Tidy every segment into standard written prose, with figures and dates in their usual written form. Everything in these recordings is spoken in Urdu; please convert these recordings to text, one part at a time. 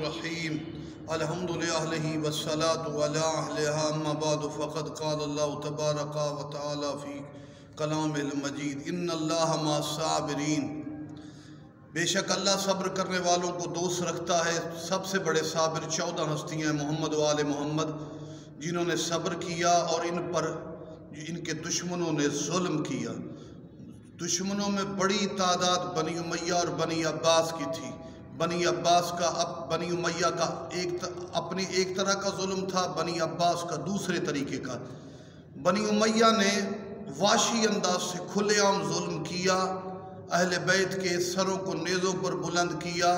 الرحیم الحمد للہ والصلاة علی اہلہا اما بعد فقد قال اللہ تبارک و تعالی فی کلام المجید ان اللہ مع الصابرین۔ بے شک اللہ صبر کرنے والوں کو دوست رکھتا ہے۔ سب سے بڑے صابر 14 ہستیاں محمد و آل محمد جنہوں نے صبر کیا اور ان پر ان کے دشمنوں نے ظلم کیا۔ دشمنوں میں بڑی تعداد بنی امیہ اور بنی عباس کی تھی۔ بنی عباس کا بنی امیہ کا اپنی ایک طرح کا ظلم تھا، بنی عباس کا دوسرے طریقے کا۔ بنی امیہ نے وحشی انداز سے کھلے عام ظلم کیا، اہل بیت کے سروں کو نیزوں پر بلند کیا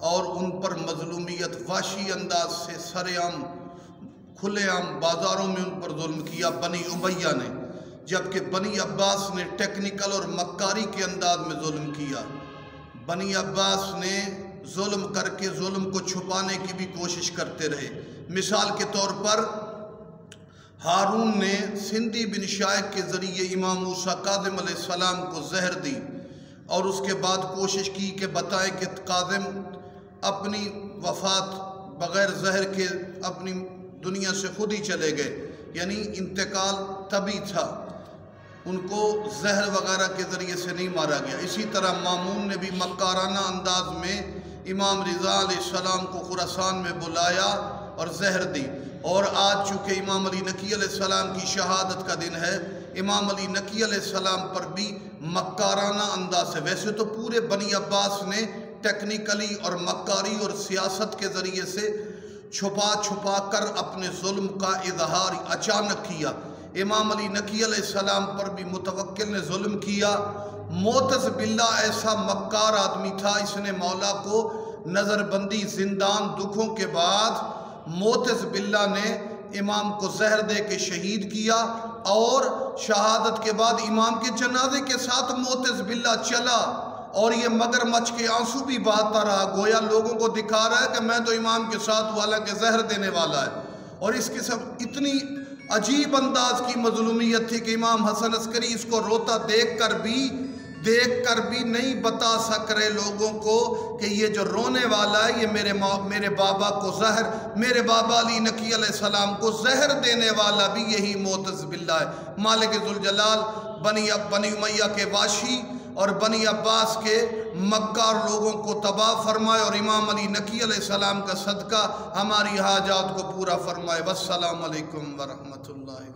اور ان پر مظلومیت وحشی انداز سے سر عام کھلے عام بازاروں میں ان پر ظلم کیا بنی امیہ نے، جبکہ بنی عباس نے ٹیکنیکل اور مکاری کے انداز میں ظلم کیا۔ بنی عباس نے ظلم کر کے ظلم کو چھپانے کی بھی کوشش کرتے رہے۔ مثال کے طور پر ہارون نے سندھی بن شائق کے ذریعے امام موسیٰ کاظم علیہ السلام کو زہر دی اور اس کے بعد کوشش کی کہ بتائیں کہ کاظم اپنی وفات بغیر زہر کے اپنی دنیا سے خود ہی چلے گئے، یعنی انتقال طبی تھا، ان کو زہر وغیرہ کے ذریعے سے نہیں مارا گیا۔ اسی طرح مامون نے بھی مکارانہ انداز میں امام رضا علیہ السلام کو خراسان میں بلایا اور زہر دی۔ اور آج چونکہ امام علی نقی علیہ السلام کی شہادت کا دن ہے، امام علی نقی علیہ السلام پر بھی مکارانہ انداز سے، ویسے تو پورے بنی عباس نے ٹیکنیکلی اور مکاری اور سیاست کے ذریعے سے چھپا کر اپنے ظلم کا اظہار اچانک کیا۔ امام علی نقی علیہ السلام پر بھی متوکل نے ظلم کیا۔ معتز باللہ ایسا مکار آدمی تھا، اس نے مولا کو نظر بندی زندان دکھوں کے بعد معتز باللہ نے امام کو زہر دے کے شہید کیا اور شہادت کے بعد امام کے جنازے کے ساتھ معتز باللہ چلا اور یہ مگرمچھ کے آنسو بھی بہاتا رہا، گویا لوگوں کو دکھا رہا ہے کہ میں تو امام کے ساتھ والا کے زہر دینے والا ہے۔ اور اس کی سب اتنی عجیب انداز کی مظلومیت تھی کہ امام حسن عسکری اس کو روتا دیکھ کر بھی نہیں بتا سک رہے لوگوں کو کہ یہ جو رونے والا ہے یہ میرے بابا کو زہر، میرے بابا علی نقی علیہ السلام کو زہر دینے والا بھی یہی معتز باللہ ہے۔ مالک ذوالجلال بنی امیہ کے واشی اور بنی عباس کے مکار لوگوں کو تباہ فرمائے اور امام علی نقی علیہ السلام کا صدقہ ہماری حاجات کو پورا فرمائے۔ والسلام علیکم ورحمۃ اللہ۔